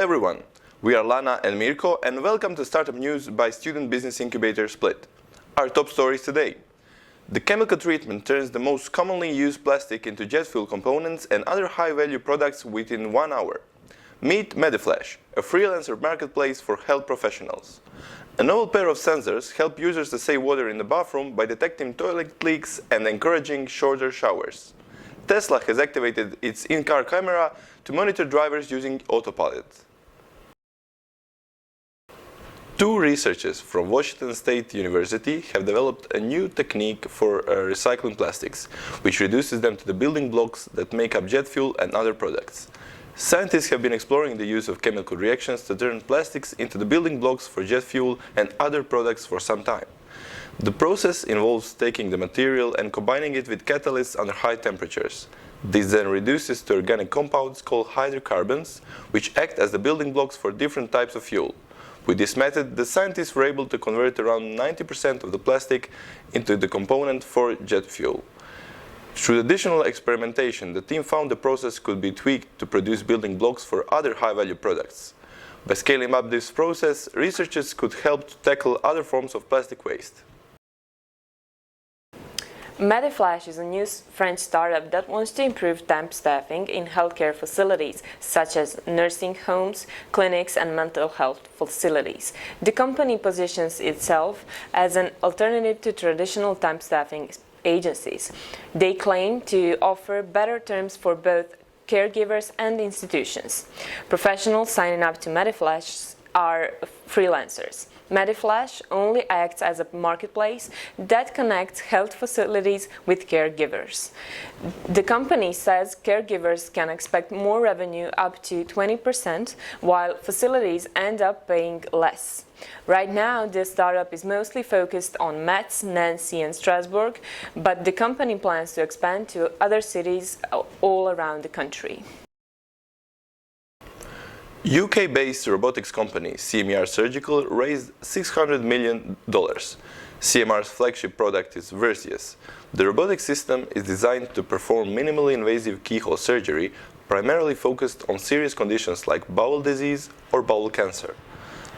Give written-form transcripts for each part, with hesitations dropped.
everyone, we are Lana and Mirko and welcome to Startup News by Student Business Incubator Split. Our top stories today. The chemical treatment turns the most commonly used plastic into jet fuel components and other high-value products within 1 hour. Meet MediFlash, a freelancer marketplace for health professionals. A novel pair of sensors help users to save water in the bathroom by detecting toilet leaks and encouraging shorter showers. Tesla has activated its in-car camera to monitor drivers using autopilot. Two researchers from Washington State University have developed a new technique for recycling plastics, which reduces them to the building blocks that make up jet fuel and other products. Scientists have been exploring the use of chemical reactions to turn plastics into the building blocks for jet fuel and other products for some time. The process involves taking the material and combining it with catalysts under high temperatures. This then reduces to organic compounds called hydrocarbons, which act as the building blocks for different types of fuel. With this method, the scientists were able to convert around 90% of the plastic into the component for jet fuel. Through additional experimentation, the team found the process could be tweaked to produce building blocks for other high-value products. By scaling up this process, researchers could help to tackle other forms of plastic waste. MediFlash is a new French startup that wants to improve temp staffing in healthcare facilities, such as nursing homes, clinics, and mental health facilities. The company positions itself as an alternative to traditional temp staffing agencies. They claim to offer better terms for both caregivers and institutions. Professionals signing up to MediFlash are freelancers. MediFlash only acts as a marketplace that connects health facilities with caregivers. The company says caregivers can expect more revenue, up to 20%, while facilities end up paying less. Right now, the startup is mostly focused on Metz, Nancy, and Strasbourg, but the company plans to expand to other cities all around the country. UK-based robotics company CMR Surgical raised $600 million. CMR's flagship product is Versius. The robotic system is designed to perform minimally invasive keyhole surgery, primarily focused on serious conditions like bowel disease or bowel cancer.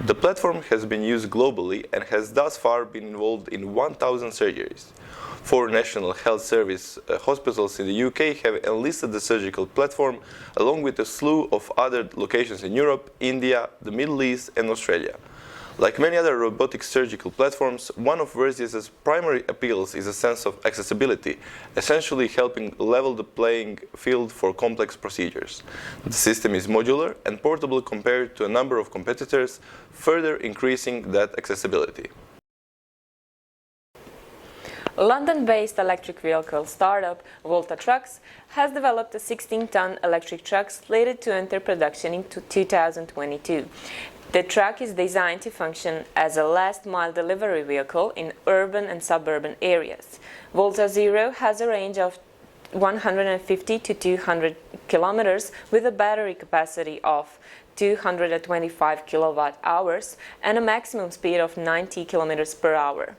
The platform has been used globally and has thus far been involved in 1,000 surgeries. 4 National Health Service hospitals in the UK have enlisted the surgical platform, along with a slew of other locations in Europe, India, the Middle East, and Australia. Like many other robotic surgical platforms, one of Versius's primary appeals is a sense of accessibility, essentially helping level the playing field for complex procedures. The system is modular and portable compared to a number of competitors, further increasing that accessibility. London-based electric vehicle startup Volta Trucks has developed a 16-ton electric truck slated to enter production in 2022. The truck is designed to function as a last-mile delivery vehicle in urban and suburban areas. Volta Zero has a range of 150 to 200 kilometers with a battery capacity of 225 kilowatt hours and a maximum speed of 90 kilometers per hour.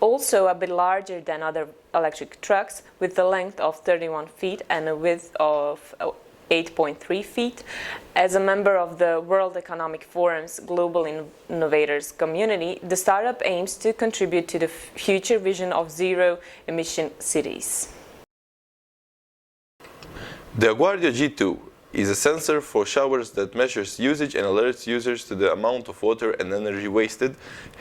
Also a bit larger than other electric trucks, with a length of 31 feet and a width of 8.3 feet. As a member of the World Economic Forum's Global Innovators community, the startup aims to contribute to the future vision of zero-emission cities. The Agardo G2 is a sensor for showers that measures usage and alerts users to the amount of water and energy wasted,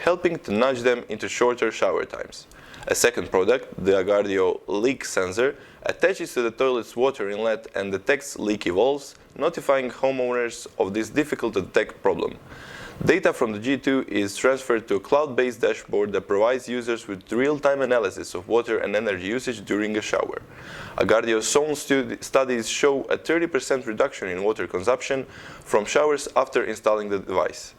helping to nudge them into shorter shower times. A second product, the Agardo leak sensor, attaches to the toilet's water inlet and detects leaky valves, notifying homeowners of this difficult-to-detect problem. Data from the G2 is transferred to a cloud-based dashboard that provides users with real-time analysis of water and energy usage during a shower. Agardo's own studies show a 30% reduction in water consumption from showers after installing the device.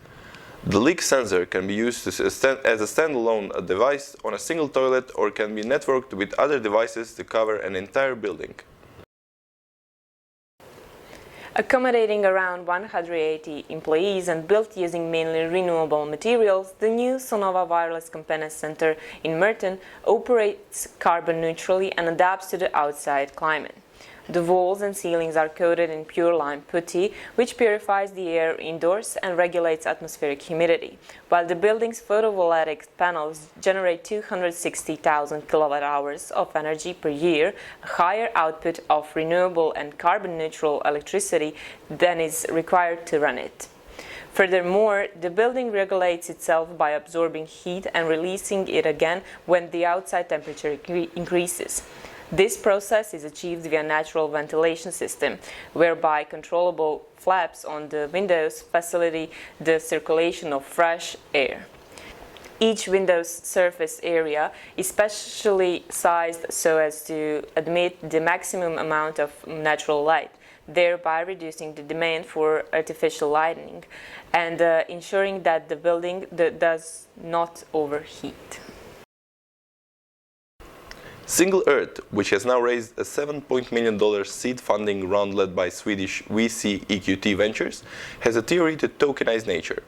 The leak sensor can be used as a standalone device on a single toilet or can be networked with other devices to cover an entire building. Accommodating around 180 employees and built using mainly renewable materials, the new Sonova Wireless Competence Center in Merton operates carbon neutrally and adapts to the outside climate. The walls and ceilings are coated in pure lime putty, which purifies the air indoors and regulates atmospheric humidity, while the building's photovoltaic panels generate 260,000 kilowatt-hours of energy per year, a higher output of renewable and carbon-neutral electricity than is required to run it. Furthermore, the building regulates itself by absorbing heat and releasing it again when the outside temperature increases. This process is achieved via natural ventilation system, whereby controllable flaps on the windows facilitate the circulation of fresh air. Each window's surface area is specially sized so as to admit the maximum amount of natural light, thereby reducing the demand for artificial lighting and ensuring that the building does not overheat. Single Earth, which has now raised a $7 million seed funding round led by Swedish VC EQT Ventures, has a theory to tokenize nature.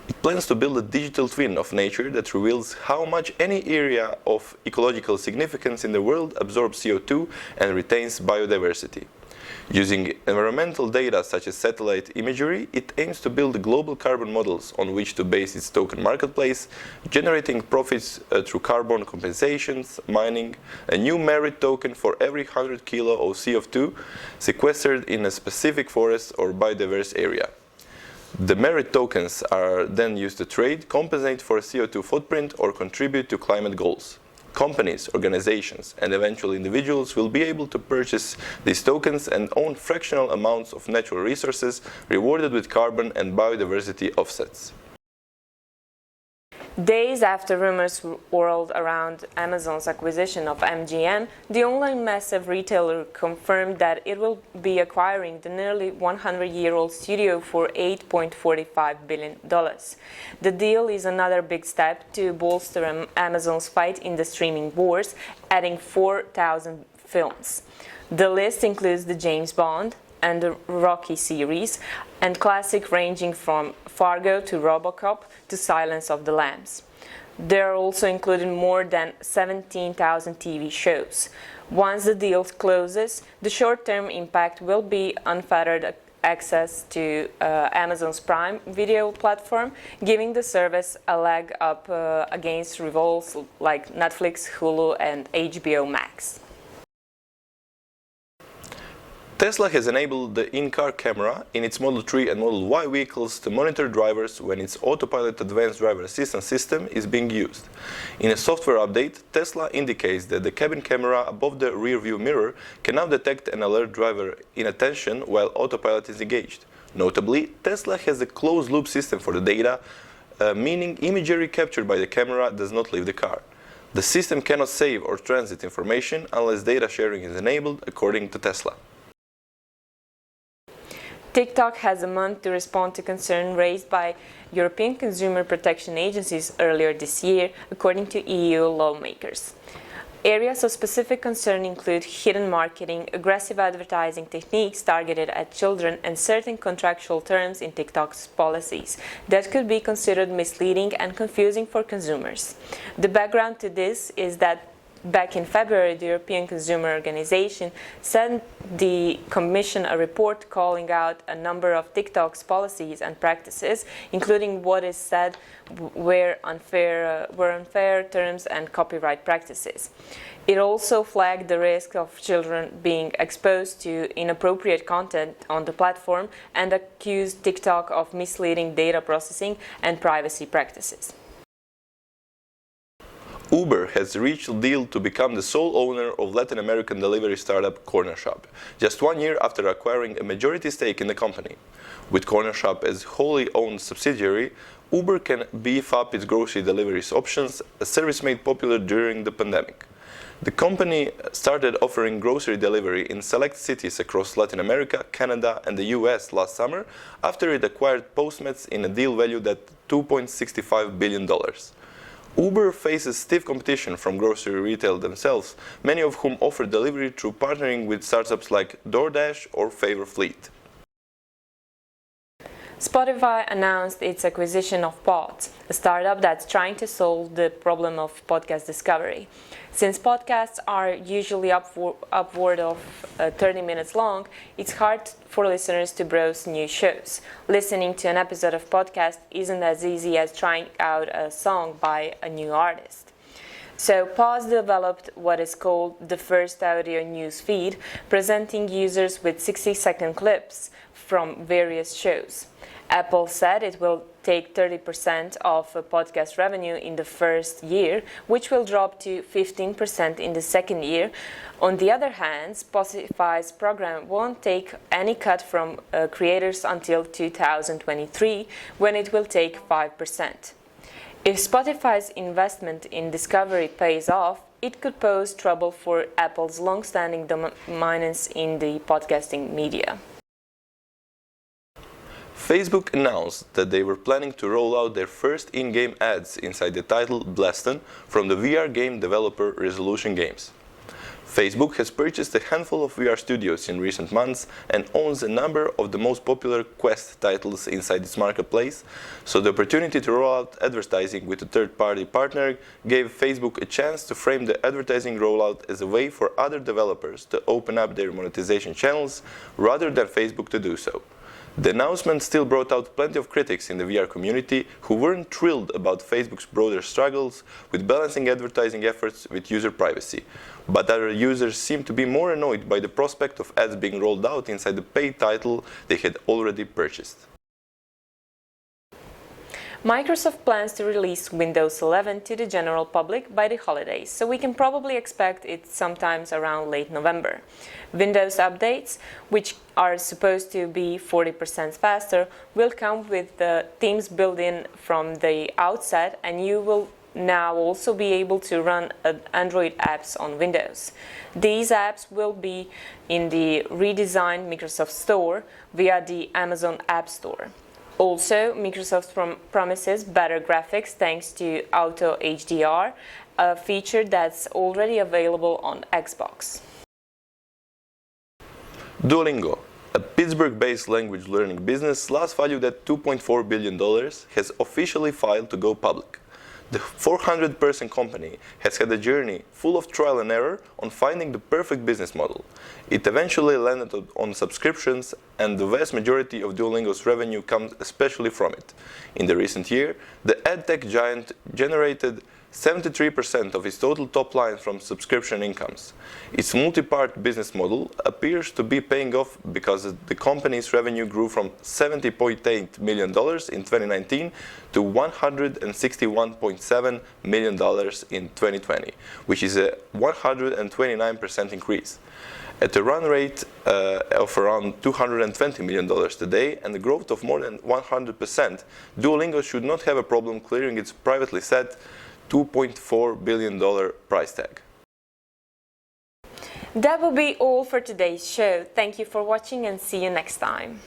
It plans to build a digital twin of nature that reveals how much any area of ecological significance in the world absorbs CO2 and retains biodiversity. Using environmental data such as satellite imagery, it aims to build global carbon models on which to base its token marketplace, generating profits through carbon compensations, mining, a new merit token for every 100 kilo of CO2 sequestered in a specific forest or biodiverse area. The merit tokens are then used to trade, compensate for a CO2 footprint, or contribute to climate goals. Companies, organizations, and eventual individuals will be able to purchase these tokens and own fractional amounts of natural resources rewarded with carbon and biodiversity offsets. Days after rumors whirled around Amazon's acquisition of MGM, the online massive retailer confirmed that it will be acquiring the nearly 100-year-old studio for $8.45 billion. The deal is another big step to bolster Amazon's fight in the streaming wars, adding 4,000 films. The list includes the James Bond and the Rocky series, and classics ranging from Fargo to RoboCop to Silence of the Lambs. There are also included more than 17,000 TV shows. Once the deal closes, the short-term impact will be unfettered access to Amazon's Prime Video platform, giving the service a leg up against rivals like Netflix, Hulu, and HBO Max. Tesla has enabled the in-car camera in its Model 3 and Model Y vehicles to monitor drivers when its autopilot advanced driver assistance system is being used. In a software update, Tesla indicates that the cabin camera above the rear-view mirror can now detect and alert driver inattention while autopilot is engaged. Notably, Tesla has a closed-loop system for the data, meaning imagery captured by the camera does not leave the car. The system cannot save or transit information unless data sharing is enabled, according to Tesla. TikTok has a month to respond to concern raised by European consumer protection agencies earlier this year, according to EU lawmakers. Areas of specific concern include hidden marketing, aggressive advertising techniques targeted at children, and certain contractual terms in TikTok's policies that could be considered misleading and confusing for consumers. The background to this is that back in February, the European Consumer Organization sent the Commission a report calling out a number of TikTok's policies and practices, including what is said were unfair terms and copyright practices. It also flagged the risk of children being exposed to inappropriate content on the platform and accused TikTok of misleading data processing and privacy practices. Uber has reached a deal to become the sole owner of Latin American delivery startup Cornershop, just 1 year after acquiring a majority stake in the company. With Cornershop as wholly owned subsidiary, Uber can beef up its grocery deliveries options, a service made popular during the pandemic. The company started offering grocery delivery in select cities across Latin America, Canada, and the US last summer after it acquired Postmates in a deal valued at $2.65 billion. Uber faces stiff competition from grocery retail themselves, many of whom offer delivery through partnering with startups like DoorDash or Favor Fleet. Spotify announced its acquisition of Pods, a startup that's trying to solve the problem of podcast discovery. Since podcasts are usually upward of 30 minutes long, it's hard for listeners to browse new shows. Listening to an episode of podcast isn't as easy as trying out a song by a new artist. So Pods developed what is called the first audio news feed, presenting users with 60-second clips from various shows. Apple said it will take 30% of podcast revenue in the first year, which will drop to 15% in the second year. On the other hand, Spotify's program won't take any cut from creators until 2023, when it will take 5%. If Spotify's investment in discovery pays off, it could pose trouble for Apple's long-standing dominance in the podcasting media. Facebook announced that they were planning to roll out their first in-game ads inside the title Blaston from the VR game developer Resolution Games. Facebook has purchased a handful of VR studios in recent months and owns a number of the most popular Quest titles inside its marketplace, so the opportunity to roll out advertising with a third-party partner gave Facebook a chance to frame the advertising rollout as a way for other developers to open up their monetization channels rather than Facebook to do so. The announcement still brought out plenty of critics in the VR community who weren't thrilled about Facebook's broader struggles with balancing advertising efforts with user privacy, but other users seemed to be more annoyed by the prospect of ads being rolled out inside the paid title they had already purchased. Microsoft plans to release Windows 11 to the general public by the holidays, so we can probably expect it sometimes around late November. Windows updates, which are supposed to be 40% faster, will come with the themes built in from the outset, and you will now also be able to run Android apps on Windows. These apps will be in the redesigned Microsoft Store via the Amazon App Store. Also, Microsoft promises better graphics thanks to Auto HDR, a feature that's already available on Xbox. Duolingo, a Pittsburgh-based language learning business last valued at $2.4 billion, has officially filed to go public. The 400-person company has had a journey full of trial and error on finding the perfect business model. It eventually landed on subscriptions, and the vast majority of Duolingo's revenue comes especially from it. In the recent year, the edtech giant generated 73% of its total top line from subscription incomes. Its multi-part business model appears to be paying off because the company's revenue grew from $70.8 million in 2019 to $161.7 million in 2020, which is a 129% increase. At a run rate of around $220 million today and a growth of more than 100%, Duolingo should not have a problem clearing its privately set $2.4 billion price tag. That will be all for today's show. Thank you for watching and see you next time.